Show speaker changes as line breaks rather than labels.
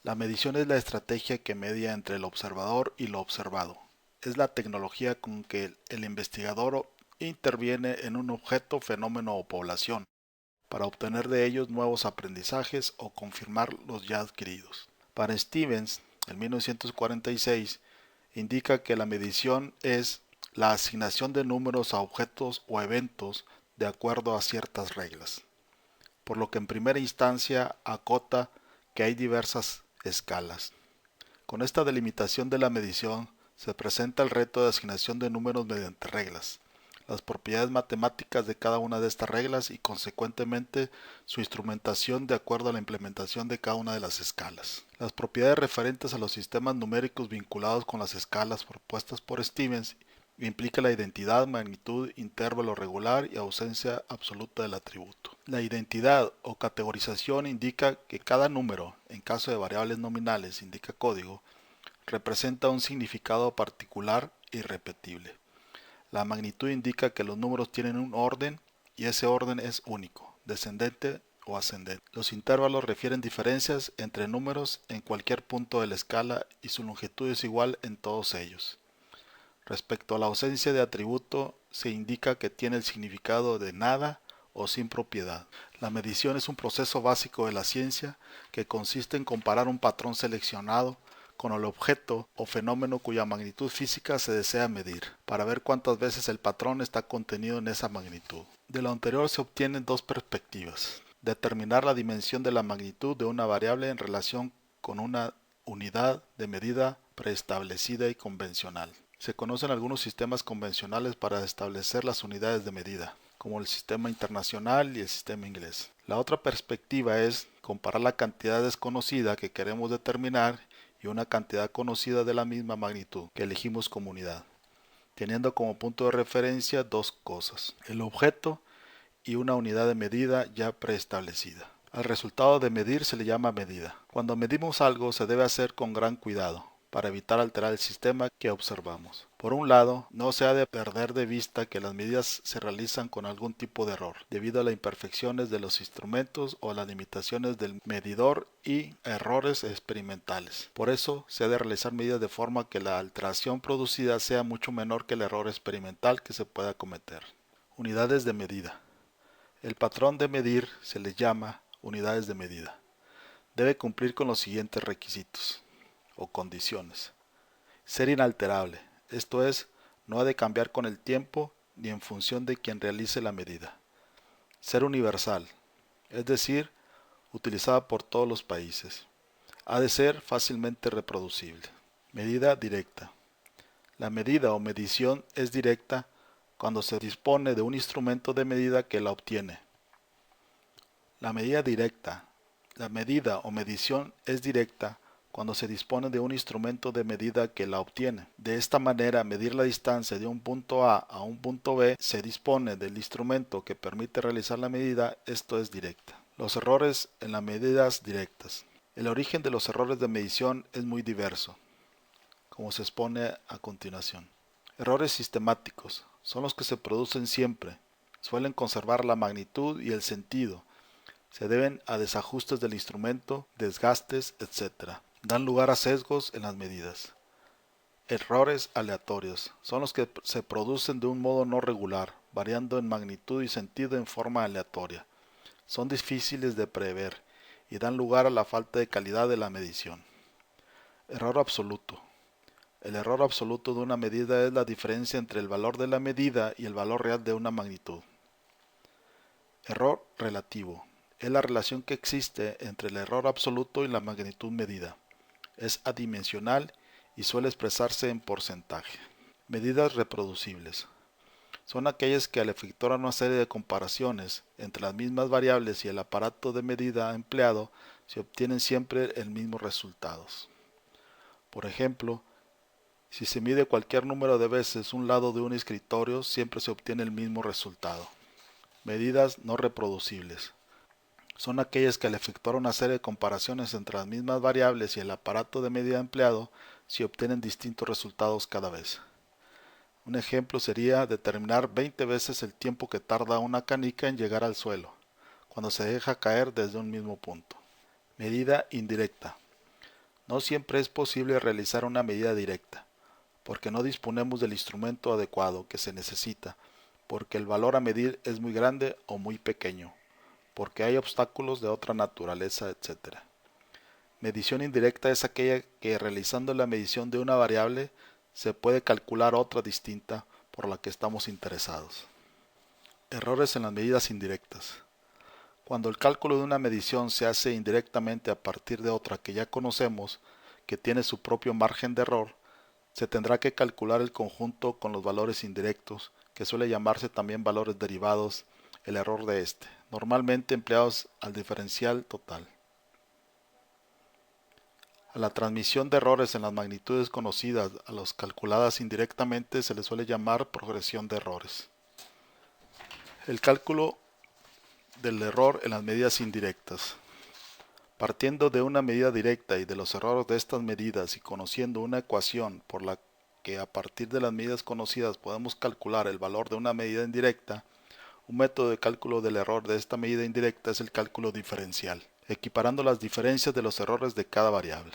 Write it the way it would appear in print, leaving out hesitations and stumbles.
La medición es la estrategia que media entre el observador y lo observado. Es la tecnología con que el investigador interviene en un objeto, fenómeno o población para obtener de ellos nuevos aprendizajes o confirmar los ya adquiridos. Para Stevens, en 1946, indica que la medición es la asignación de números a objetos o eventos de acuerdo a ciertas reglas, por lo que en primera instancia acota que hay diversas escalas. Con esta delimitación de la medición se presenta el reto de asignación de números mediante reglas, las propiedades matemáticas de cada una de estas reglas y consecuentemente su instrumentación de acuerdo a la implementación de cada una de las escalas. Las propiedades referentes a los sistemas numéricos vinculados con las escalas propuestas por Stevens implica la identidad, magnitud, intervalo regular y ausencia absoluta del atributo. La identidad o categorización indica que cada número, en caso de variables nominales indica código, representa un significado particular e irrepetible. La magnitud indica que los números tienen un orden y ese orden es único, descendente o ascendente. Los intervalos refieren diferencias entre números en cualquier punto de la escala y su longitud es igual en todos ellos. Respecto a la ausencia de atributo, se indica que tiene el significado de nada o sin propiedad. La medición es un proceso básico de la ciencia que consiste en comparar un patrón seleccionado con el objeto o fenómeno cuya magnitud física se desea medir, para ver cuántas veces el patrón está contenido en esa magnitud. De lo anterior se obtienen dos perspectivas: determinar la dimensión de la magnitud de una variable en relación con una unidad de medida preestablecida y convencional. Se conocen algunos sistemas convencionales para establecer las unidades de medida, como el sistema internacional y el sistema inglés. La otra perspectiva es comparar la cantidad desconocida que queremos determinar y una cantidad conocida de la misma magnitud que elegimos como unidad, teniendo como punto de referencia dos cosas: el objeto y una unidad de medida ya preestablecida. Al resultado de medir se le llama medida. Cuando medimos algo se debe hacer con gran cuidado para evitar alterar el sistema que observamos. Por un lado, no se ha de perder de vista que las medidas se realizan con algún tipo de error, debido a las imperfecciones de los instrumentos o a las limitaciones del medidor y errores experimentales. Por eso, se ha de realizar medidas de forma que la alteración producida sea mucho menor que el error experimental que se pueda cometer. Unidades de medida. El patrón de medir se les llama unidades de medida. Debe cumplir con los siguientes requisitos o condiciones: ser inalterable, esto es, no ha de cambiar con el tiempo ni en función de quien realice la medida. Ser universal, es decir, utilizada por todos los países. Ha de ser fácilmente reproducible. Medida directa. La medida o medición es directa cuando se dispone de un instrumento de medida que la obtiene. La medida directa. La medida o medición es directa cuando se dispone de un instrumento de medida que la obtiene. De esta manera, medir la distancia de un punto A un punto B se dispone del instrumento que permite realizar la medida, esto es directa. Los errores en las medidas directas. El origen de los errores de medición es muy diverso, como se expone a continuación. Errores sistemáticos son los que se producen siempre. Suelen conservar la magnitud y el sentido. Se deben a desajustes del instrumento, desgastes, etc. Dan lugar a sesgos en las medidas. Errores aleatorios son los que se producen de un modo no regular, variando en magnitud y sentido en forma aleatoria. Son difíciles de prever y dan lugar a la falta de calidad de la medición. Error absoluto. El error absoluto de una medida es la diferencia entre el valor de la medida y el valor real de una magnitud. Error relativo. Es la relación que existe entre el error absoluto y la magnitud medida. Es adimensional y suele expresarse en porcentaje. Medidas reproducibles. Son aquellas que al efectuar una serie de comparaciones entre las mismas variables y el aparato de medida empleado, se obtienen siempre el mismo resultados. Por ejemplo, si se mide cualquier número de veces un lado de un escritorio, siempre se obtiene el mismo resultado. Medidas no reproducibles. Son aquellas que al efectuar una serie de comparaciones entre las mismas variables y el aparato de medida empleado, se obtienen distintos resultados cada vez. Un ejemplo sería determinar 20 veces el tiempo que tarda una canica en llegar al suelo, cuando se deja caer desde un mismo punto. Medida indirecta. No siempre es posible realizar una medida directa, porque no disponemos del instrumento adecuado que se necesita, porque el valor a medir es muy grande o muy pequeño, porque hay obstáculos de otra naturaleza, etc. Medición indirecta es aquella que realizando la medición de una variable se puede calcular otra distinta por la que estamos interesados. Errores en las medidas indirectas. Cuando el cálculo de una medición se hace indirectamente a partir de otra que ya conocemos, que tiene su propio margen de error, se tendrá que calcular el conjunto con los valores indirectos, que suele llamarse también valores derivados, el error de este, normalmente empleados al diferencial total. A la transmisión de errores en las magnitudes conocidas a las calculadas indirectamente se le suele llamar progresión de errores. El cálculo del error en las medidas indirectas. Partiendo de una medida directa y de los errores de estas medidas y conociendo una ecuación por la que a partir de las medidas conocidas podemos calcular el valor de una medida indirecta, un método de cálculo del error de esta medida indirecta es el cálculo diferencial, equiparando las diferencias de los errores de cada variable.